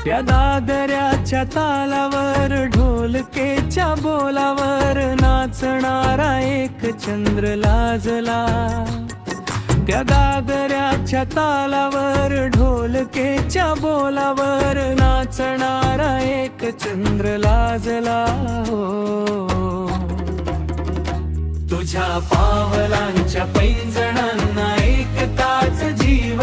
त्या दादऱ्याच्या तालावर ढोलकेच्या बोलावर नाचणारा एक चंद्र लाजला। त्या दादऱ्याच्या तालावर ढोलकेच्या बोलावर नाचणारा एक चंद्र लाजला। तुझ्या पावलांच्या पैंजणांना एकताच जीव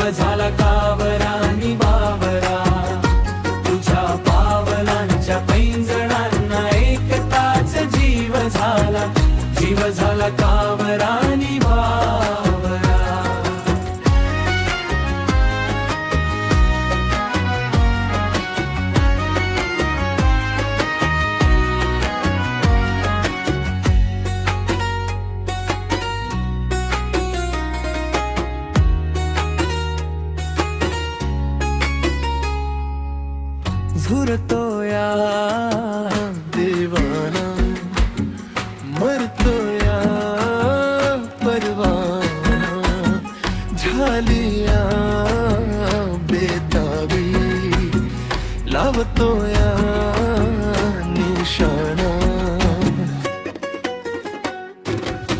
झाला कावरानी बावरा। तुझ्या पावलांच्या पैंजणांना एकताच जीव झाला कावरानी बावरा। झुरतोया देवाना मरतोया परवाना झालिया बेताबी लावतोया निशाणा।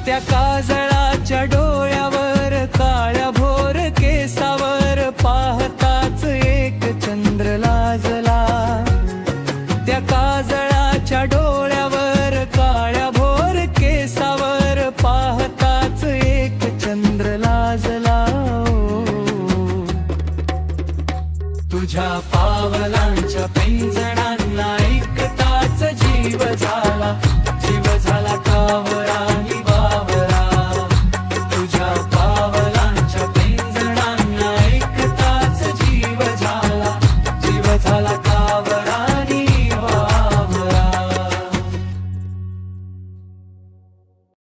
त्या काजळाच्या डोळ्यावर काळ्या भोर केसावर पाहताच एक चंद्र लाजला। त्या काजळाच्या डोळ्यावर काळ्या भोर केसावर पाहताच एक चंद्र लाजला। तुझ्या पावलांच्या पैंजणांना एकताच जीव झाला